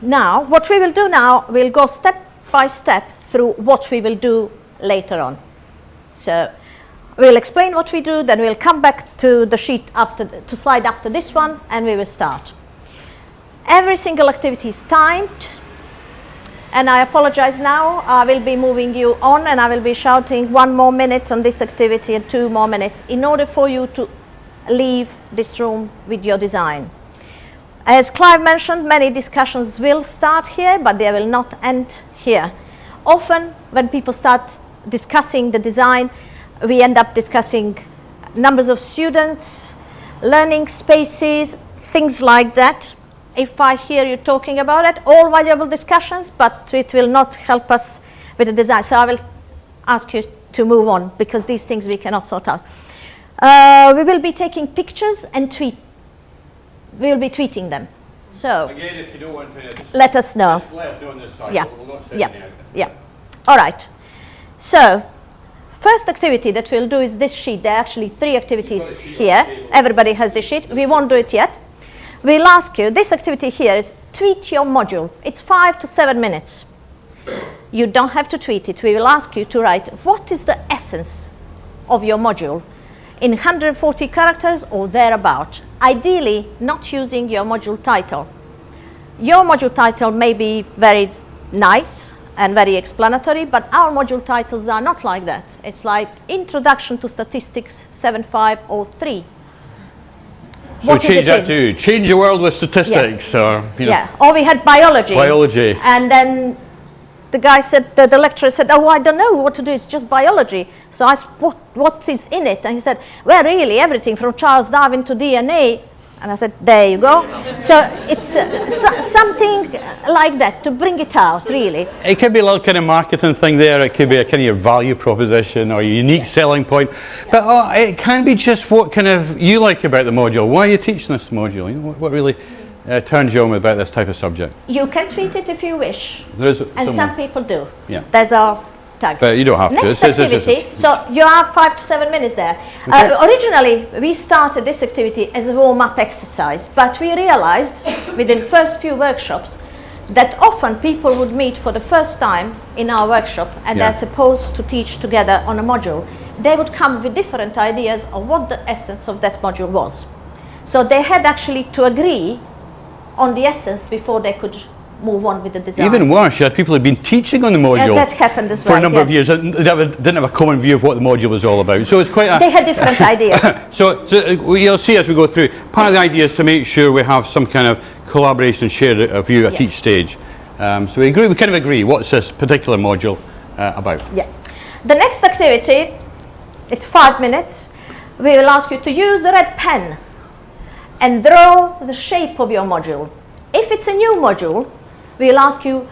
Now, what we will do now, we'll go step by step through what we will do later on. So we'll explain what we do, then we'll come back to the sheet to slide after this one, and we will start. Every single activity is timed, and I apologize now. I will be moving you on, and I will be shouting 1 more minute on this activity and 2 more minutes in order for you to leave this room with your design. As Clive mentioned, many discussions will start here, but they will not end here. Often, when people start discussing the design, we end up discussing numbers of students, learning spaces, things like that. If I hear you talking about it, all valuable discussions, but it will not help us with the design. So I will ask you to move on, because these things we cannot sort out. We will be taking pictures and we will be tweeting them. So again, if you don't want to, let us know. Just let us know on this side. Yeah. We'll not send Yeah. any out. Yeah. All right. So first activity that we'll do is this sheet. There are actually 3 activities here. Everybody has this sheet. We won't do it yet. We'll ask you, this activity here is tweet your module. It's 5 to 7 minutes. You don't have to tweet it. We will ask you to write what is the essence of your module in 140 characters or thereabout. Ideally, not using your module title. Your module title may be very nice and very explanatory, but our module titles are not like that. It's like Introduction to Statistics 7503. So change that to Change the World with Statistics. Yes. Or, you know, Yeah, or we had biology. Biology. And then the guy said, the lecturer said, oh, I don't know what to do, it's just biology. So I asked, what is in it? And he said, well, really, everything from Charles Darwin to DNA. And I said, there you go. So it's something like that, to bring it out, really. It could be a little kind of marketing thing there. It could be a kind of your value proposition or a unique selling point. But it can be just what kind of you like about the module. Why are you teaching this module? You know, what really turns you on about this type of subject? You can tweet it if you wish. There is and some people do. Yeah. There's our tag. But you don't have to. Next activity, so you have 5 to 7 minutes there. Okay. Originally, we started this activity as a warm-up exercise, but we realized within first few workshops that often people would meet for the first time in our workshop, and they're supposed to teach together on a module. They would come with different ideas of what the essence of that module was. So they had actually to agree on the essence before they could move on with the design. Even worse, you had people who had been teaching on the module that happened as well, for a number of years and didn't have a common view of what the module was all about. So it's quite they had different ideas. So you'll see as we go through, part of the idea is to make sure we have some kind of collaboration and share a view at each stage. So we kind of agree, what's this particular module about? Yeah. The next activity, it's 5 minutes. We will ask you to use the red pen and draw the shape of your module. If it's a new module, we'll ask you,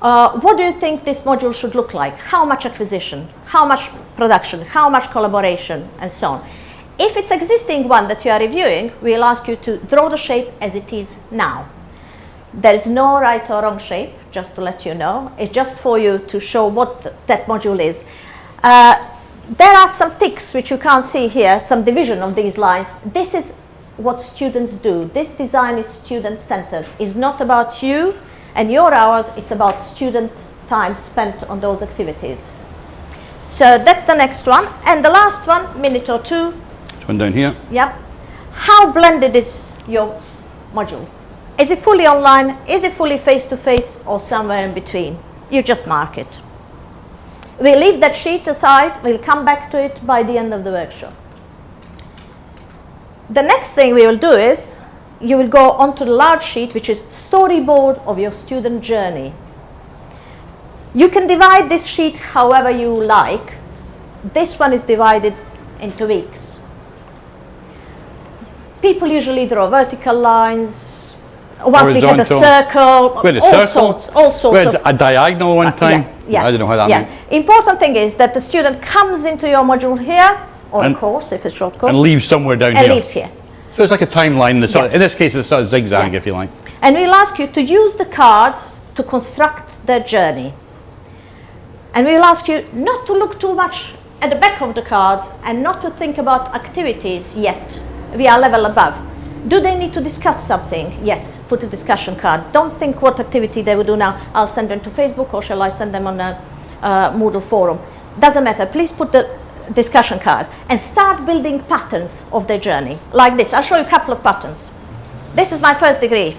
what do you think this module should look like? How much acquisition? How much production? How much collaboration? And so on. If it's existing one that you are reviewing, we'll ask you to draw the shape as it is now. There is no right or wrong shape, just to let you know. It's just for you to show what that module is. There are some ticks which you can't see here, some division of these lines. This is what students do. This design is student-centered. It's not about you and your hours, it's about students' time spent on those activities. So that's the next one. And the last one, minute or 2. This one down here. Yep. How blended is your module? Is it fully online? Is it fully face-to-face or somewhere in between? You just mark it. We'll leave that sheet aside. We'll come back to it by the end of the workshop. The next thing we will do is you will go onto the large sheet, which is storyboard of your student journey. You can divide this sheet however you like. This one is divided into weeks. People usually draw vertical lines. Once we had a circle, all sorts of a diagonal one time. Yeah. I don't know how that means. Important thing is that the student comes into your module here, or a course, if it's a short course, and leaves somewhere down and here. leaves here. So it's like a timeline. In this case, it's sort of zigzag, if you like. And we'll ask you to use the cards to construct their journey. And we'll ask you not to look too much at the back of the cards and not to think about activities yet. We are level above. Do they need to discuss something? Yes, put a discussion card. Don't think what activity they will do now. I'll send them to Facebook, or shall I send them on a Moodle forum? Doesn't matter. Please put the discussion card and start building patterns of their journey. Like this. I'll show you a couple of patterns. This is my first degree.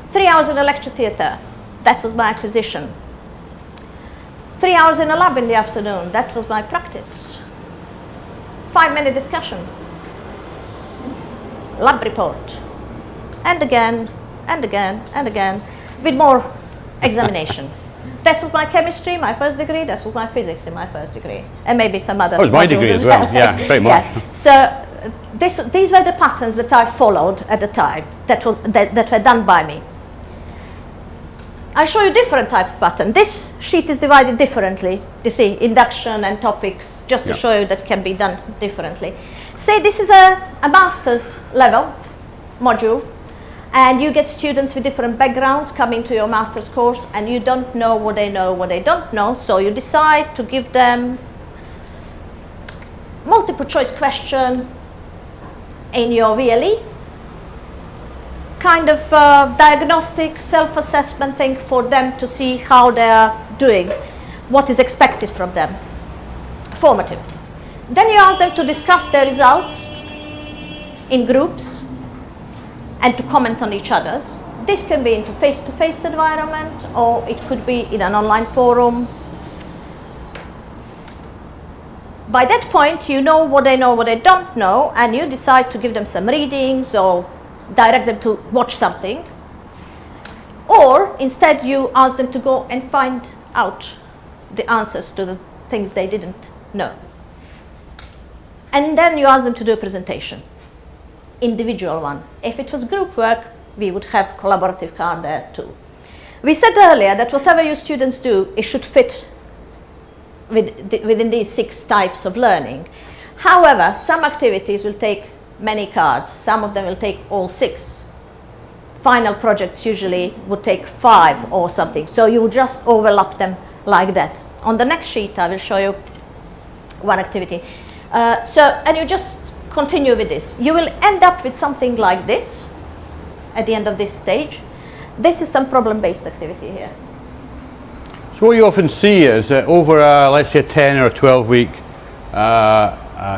3 hours in a lecture theatre. That was my acquisition. 3 hours in a lab in the afternoon. That was my practice. 5-minute discussion. Lab report. And again, and again, and again, with more examination. That was my chemistry, my first degree. That was my physics in my first degree. And maybe some other. That was my degree as well. Yeah, very much. Yeah. So these were the patterns that I followed at the time that were done by me. I'll show you different types of pattern. This sheet is divided differently. You see, induction and topics, just to show you that can be done differently. Say this is a master's level module, and you get students with different backgrounds coming to your master's course, and you don't know what they don't know, so you decide to give them multiple choice question in your VLE, kind of diagnostic self-assessment thing for them to see how they are doing, what is expected from them, formative. Then you ask them to discuss their results in groups and to comment on each other's. This can be in a face-to-face environment, or it could be in an online forum. By that point, you know what they don't know, and you decide to give them some readings or direct them to watch something. Or instead, you ask them to go and find out the answers to the things they didn't know. And then you ask them to do a presentation, individual one. If it was group work, we would have collaborative card there too. We said earlier that whatever your students do, it should fit within these 6 types of learning. However, some activities will take many cards. Some of them will take all 6. Final projects usually would take 5 or something. So you just overlap them like that. On the next sheet, I will show you one activity. And you just continue with this. You will end up with something like this at the end of this stage. This is some problem-based activity here. So what you often see is that over let's say a 10 or a 12-week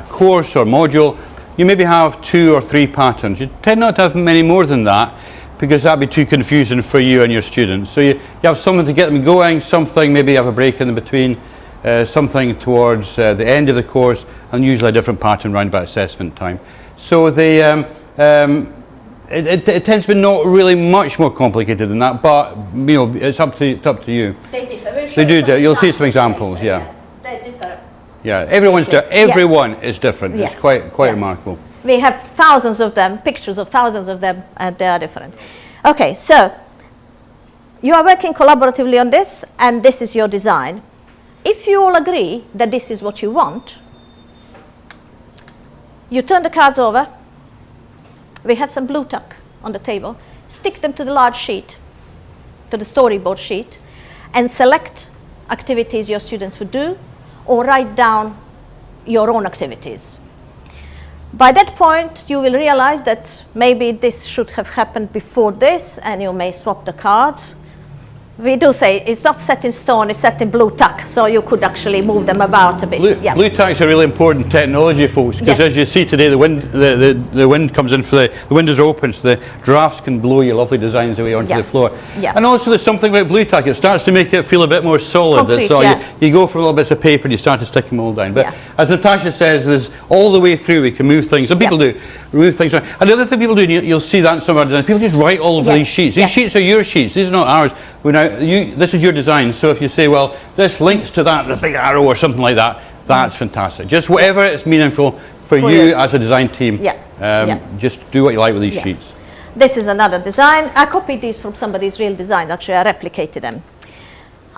course or module, you maybe have 2 or 3 patterns. You tend not to have many more than that, because that'd be too confusing for you and your students. So you have something to get them going, something maybe you have a break in between, something towards the end of the course, and usually a different pattern around about assessment time. So it tends to be not really much more complicated than that, but it's up to you. They differ. They do. You'll see some examples. Yeah. They differ. Yeah. Everyone is different. Yes. It's quite remarkable. We have thousands of them, pictures of thousands of them, and they are different. Okay, so you are working collaboratively on this, and this is your design. If you all agree that this is what you want, you turn the cards over. We have some blue tack on the table. Stick them to the large sheet, to the storyboard sheet, and select activities your students would do, or write down your own activities. By that point, you will realize that maybe this should have happened before this, and you may swap the cards. We do say it's not set in stone, it's set in blue tack, so you could actually move them about a bit. Blue tack is a really important technology, folks, because as you see today, the wind comes in, the windows are open, so the drafts can blow your lovely designs away onto the floor. And also there's something about blue tack, it starts to make it feel a bit more solid. Complete, so you go for little bits of paper and you start to stick them all down. But as Natasha says, there's all the way through we can move things. Some people do, move things around. And the other thing people do, and you'll see that in some of our designs, people just write all over these sheets. These sheets are your sheets, these are not ours. This is your design, so if you say, well, this links to that, the big arrow or something like that, that's fantastic. Just whatever is meaningful for you as a design team, just do what you like with these sheets. This is another design. I copied these from somebody's real design, actually I replicated them.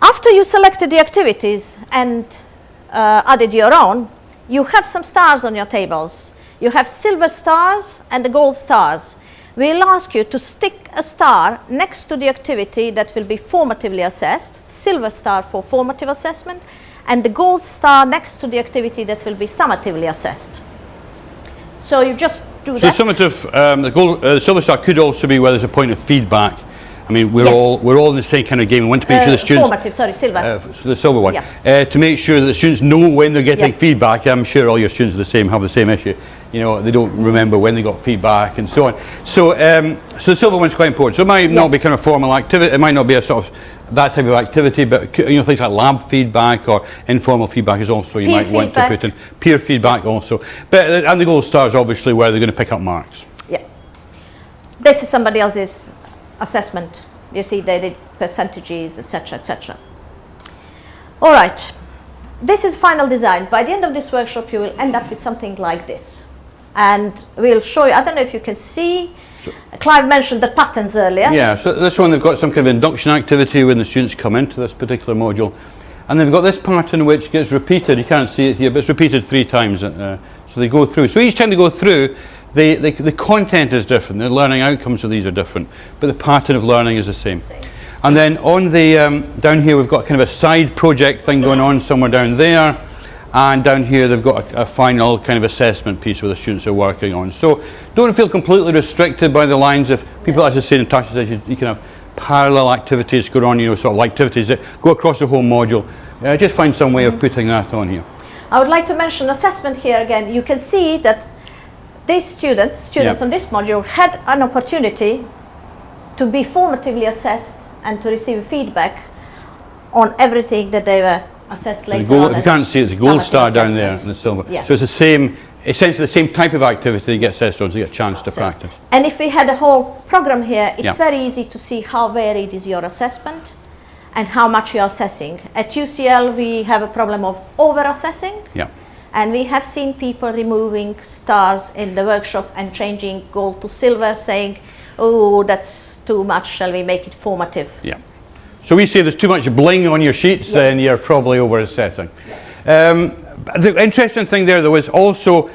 After you selected the activities and added your own, you have some stars on your tables. You have silver stars and the gold stars. We'll ask you to stick a star next to the activity that will be formatively assessed, silver star for formative assessment, and the gold star next to the activity that will be summatively assessed. So you just do So that. the summative, the silver star could also be where there's a point of feedback. I mean, we're Yes. all in the same kind of game. We want to make sure the students. Formative, sorry, silver. So the silver one. Yeah. To make sure that the students know when they're getting Yeah. feedback. I'm sure all your students are the same, have the same issue. You know, they don't remember when they got feedback and so on. So, so the silver one's quite important. So it might not be kind of formal activity. It might not be a sort of that type of activity, but you know, things like lab feedback or informal feedback is also you Peer might want to feedback. put in. Peer feedback also. But and the gold star is obviously where they're going to pick up marks. Yeah. This is somebody else's assessment. You see, they did percentages, etc., etc. All right. This is final design. By the end of this workshop, you will end up with something like this. And we'll show you, I don't know if you can see, Clive mentioned the patterns earlier. Yeah, so this one they've got some kind of induction activity when the students come into this particular module. And they've got this pattern which gets repeated. You can't see it here, but it's repeated 3 times. So they go through. So each time they go through, the content is different. The learning outcomes of these are different, but the pattern of learning is the same. And then on the down here we've got kind of a side project thing going on somewhere down there, and down here they've got a final kind of assessment piece where the students are working on. So don't feel completely restricted by the lines. If people, as I say in Tasha says, you can have parallel activities going on, you know, sort of activities that go across the whole module. Just find some way of putting that on here. I would like to mention assessment here again. You can see that these students on this module had an opportunity to be formatively assessed and to receive feedback on everything that they were assessed later on. If you can't see it, it's a gold star down there assessment. in the silver. Yeah. So it's the same, essentially the same type of activity they get assessed on, so you get a chance to practice. And if we had a whole program here, it's Yeah. very easy to see how varied is your assessment and how much you're assessing. At UCL, we have a problem of over-assessing. Yeah. And we have seen people removing stars in the workshop and changing gold to silver, saying, oh, that's too much, shall we make it formative? Yeah. So we say there's too much bling on your sheets, then you're probably over-assessing. The interesting thing there, though, is also,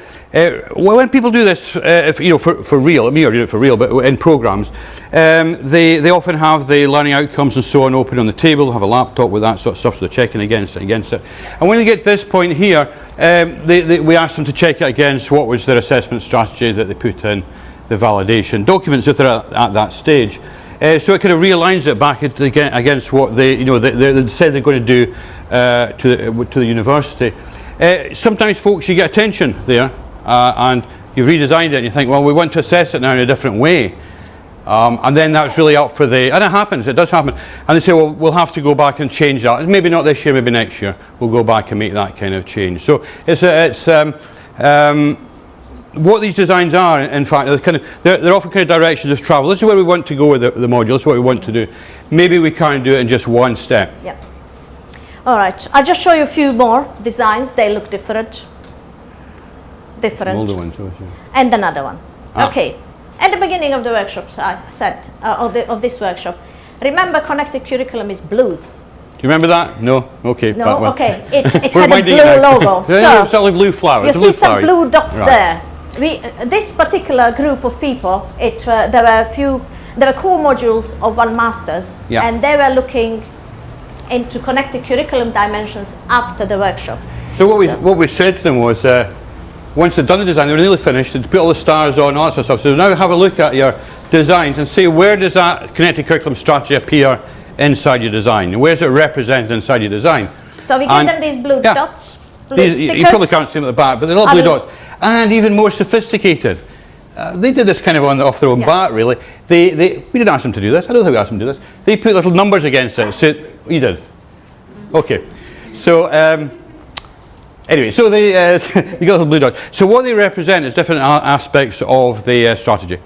when people do this, if, you know, for real, me or do it for real, but in programs, they often have the learning outcomes and so on open on the table, have a laptop with that sort of stuff, so they're checking against it. And when they get to this point here, we ask them to check it against what was their assessment strategy that they put in the validation documents if they're at that stage. So it kind of realigns it back against what they said they're going to do to the university. Sometimes, folks, you get attention there, and you've redesigned it, and you think, well, we want to assess it now in a different way. And then that's really up for and it happens, it does happen. And they say, well, we'll have to go back and change that. Maybe not this year, maybe next year. We'll go back and make that kind of change. So what these designs are, in fact, they're often kind of directions of travel. This is where we want to go with the module. This is what we want to do. Maybe we can't do it in just one step. Yeah. All right. I'll just show you a few more designs. They look different. Older ones, yeah. And another one. Okay. At the beginning of the workshops, I said, of this workshop, remember connected curriculum is blue. Do you remember that? No? Okay. No, okay. It We're had a minding blue it now. logo. Yeah, it's like blue flower. You It's a see some flower. blue dots Right. there. This particular group of people, there were core modules of one master's, Yeah. and they were looking into connected curriculum dimensions after the workshop. So what we said to them was, once they'd done the design, they were nearly finished, they'd put all the stars on, all that sort of stuff. So now have a look at your designs and see, where does that connected curriculum strategy appear inside your design? Where's it represented inside your design? So we give them these blue dots, blue stickers. You probably can't see them at the back, but they're little blue dots. And even more sophisticated. They did this kind of off their own bat, really. We didn't ask them to do this. I don't think we asked them to do this. They put little numbers against it. So you did. Okay. So anyway, so they got little blue dots. So what they represent is different aspects of the strategy.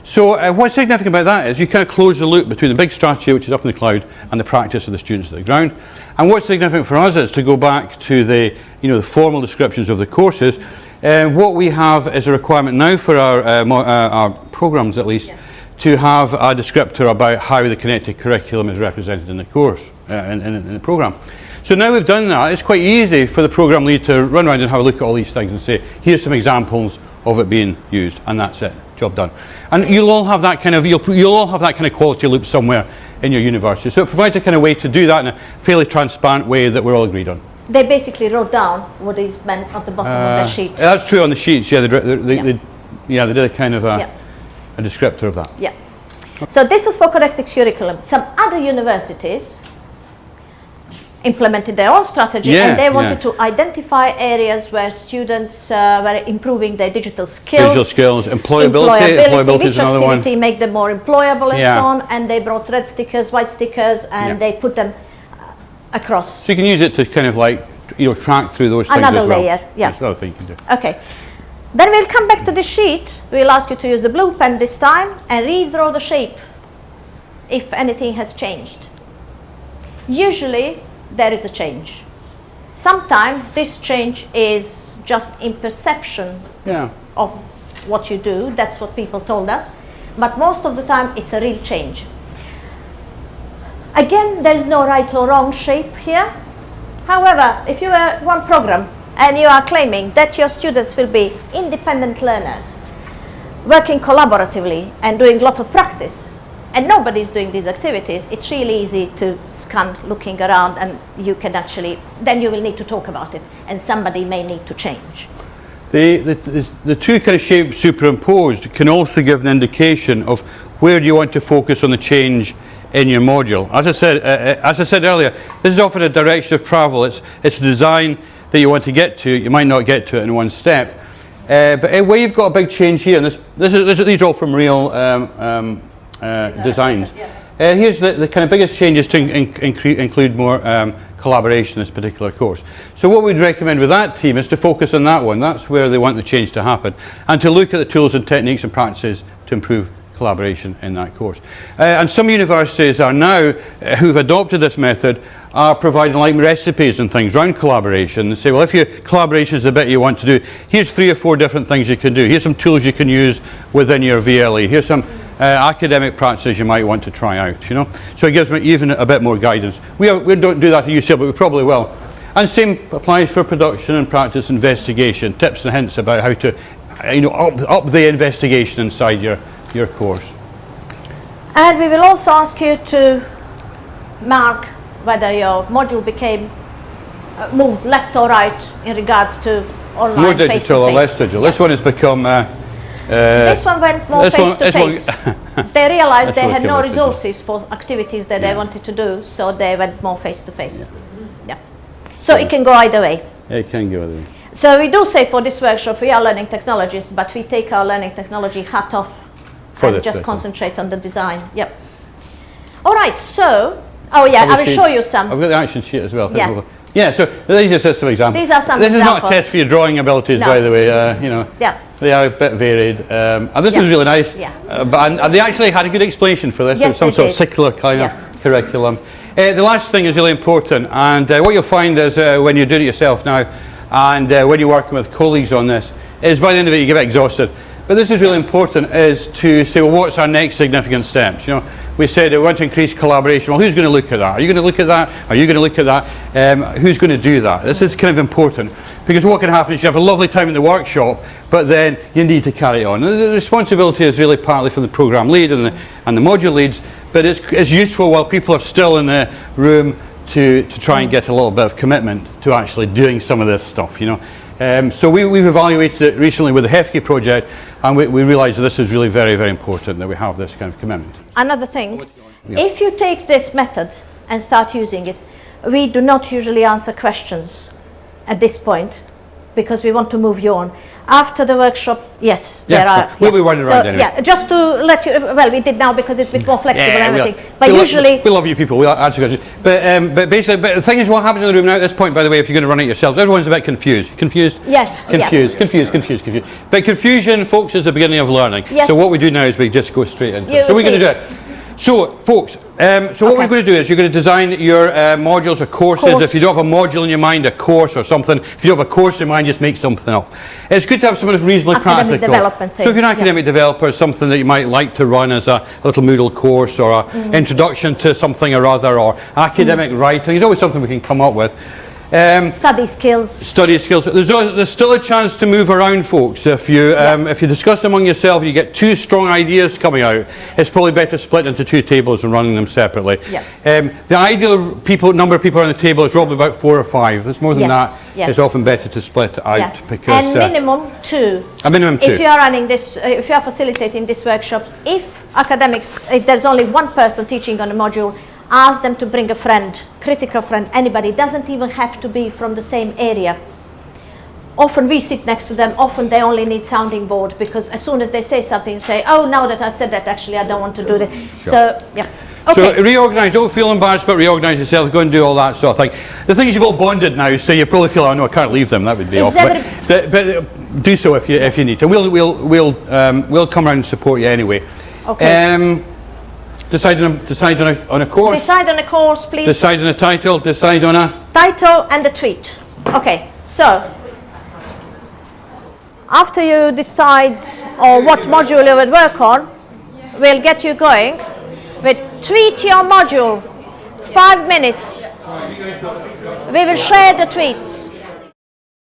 So what's significant about that is you kind of close the loop between the big strategy, which is up in the cloud, and the practice of the students at the ground. And what's significant for us is to go back to the formal descriptions of the courses. What we have is a requirement now for our programs, at least, to have a descriptor about how the connected curriculum is represented in the course, in the program. So now we've done that, it's quite easy for the program lead to run around and have a look at all these things and say, here's some examples of it being used, and that's it, job done. And you'll all have that kind of quality loop somewhere in your university. So it provides a kind of way to do that in a fairly transparent way that we're all agreed on. They basically wrote down what is meant at the bottom of the sheet. That's true on the sheets, yeah. They Yeah, they did a kind of Yeah. a descriptor of that. Yeah. So this is for connected curriculum. Some other universities implemented their own strategy, Yeah, and they wanted yeah. to identify areas where students were improving their digital skills. Digital skills, employability which is another one. activity make them more employable and Yeah. so on, and they brought red stickers, white stickers, and Yeah. they put them across. So you can use it to kind of like, track through those things Another as well. layer, yeah. That's another thing you can do. Okay. Then we'll come back to the sheet. We'll ask you to use the blue pen this time and redraw the shape if anything has changed. Usually there is a change. Sometimes this change is just in perception Yeah. of what you do. That's what people told us. But most of the time it's a real change. Again, there's no right or wrong shape here. However, if you are one program and you are claiming that your students will be independent learners, working collaboratively and doing a lot of practice, and nobody is doing these activities, it's really easy to scan looking around, and you can actually, then you will need to talk about it, and somebody may need to change. The two kind of shapes superimposed can also give an indication of where you want to focus on the change in your module. As I said earlier, this is often a direction of travel. It's a design that you want to get to. You might not get to it in one step, but where you've got a big change here, and these are all from real designs. Here's the kind of biggest changes to include more collaboration in this particular course. So what we'd recommend with that team is to focus on that one. That's where they want the change to happen, and to look at the tools and techniques and practices to improve collaboration in that course. And some universities are now, who've adopted this method, are providing like recipes and things around collaboration. They say, well, if your collaboration is the bit you want to do, here's 3 or 4 different things you can do. Here's some tools you can use within your VLE. Here's some academic practices you might want to try out, So it gives me even a bit more guidance. We don't do that at UCL, but we probably will. And same applies for production and practice investigation, tips and hints about how to, up the investigation inside your course. And we will also ask you to mark whether your module became moved left or right in regards to online More digital or less digital. Yeah. This one has become this one went more face to face. They realized they had no less resources for activities that they wanted to do, so they went more face to face. Yeah. So it can go either way. It can go either way. So we do say for this workshop we are learning technologists, but we take our learning technology hat off and just concentrate on the design. Yep. All right. So, I will show you some. I've got the action sheet as well. Yeah. Yeah. So these are just some examples. These are some This examples. is not a test for your drawing abilities, by the way. Yeah. They are a bit varied, and this was really nice. Yeah. And they actually had a good explanation for this. Yes, It was some they sort of did. secular kind of curriculum. The last thing is really important, and what you'll find is when you're doing it yourself now, and when you're working with colleagues on this, is by the end of it you get a bit exhausted. But this is really important, is to say, well, what's our next significant steps? We said we want to increase collaboration. Well, who's going to look at that? Are you going to look at that? Are you going to look at that? Who's going to do that? This is kind of important, because what can happen is you have a lovely time in the workshop, but then you need to carry on. And the responsibility is really partly from the program lead and the module leads, but it's useful while people are still in the room to try and get a little bit of commitment to actually doing some of this stuff, So we've evaluated it recently with the Hefke project, and we realised that this is really very, very important, that we have this kind of commitment. Another thing, if you take this method and start using it, we do not usually answer questions at this point, because we want to move you on. After the workshop, yes, there are. We'll be running around anyway. Yeah, just to let you, well, we did now because it's a bit more flexible and everything. But usually... We love you people, we answer questions. But basically, the thing is, what happens in the room now at this point, by the way, if you're going to run it yourselves, everyone's a bit confused. Confused? Yeah. Confused. But confusion, folks, is the beginning of learning. Yes. So what we do now is we just go straight into it. So we're going to do it. So, folks, what we're going to do is you're going to design your modules or courses. If you don't have a module in your mind, a course or something. If you don't have a course in mind, just make something up. It's good to have something that's reasonably academic practical. Development thing. So if you're an academic developer, something that you might like to run as a little Moodle course, or an introduction to something or other, or academic writing, is always something we can come up with. Study skills. Study skills. There's still a chance to move around, folks. If you discuss among yourself, you get two strong ideas coming out. It's probably better split into two tables and running them separately. The ideal number of people on the table is probably about 4 or 5. There's more than that. It's often better to split it out because. And minimum 2. A minimum 2. If you are running this, if you are facilitating this workshop, if there's only one person teaching on a module, ask them to bring a friend, critical friend, anybody. It doesn't even have to be from the same area. Often we sit next to them, often they only need sounding board because as soon as they say something, say, oh, now that I said that, actually I don't want to do that. So, yeah. Okay. So reorganise, don't feel embarrassed, but reorganise yourself, go and do all that sort of thing. The thing is you've all bonded now, so you probably feel, oh no, I can't leave them, that would be awkward. But do so if you need to. We'll come around and support you anyway. Okay. Decide on a course. Decide on a course, please. Decide on a title. Decide on a title and a tweet. Okay. So after you decide on what module you will work on, we'll get you going with tweet your module. 5 minutes. We will share the tweets.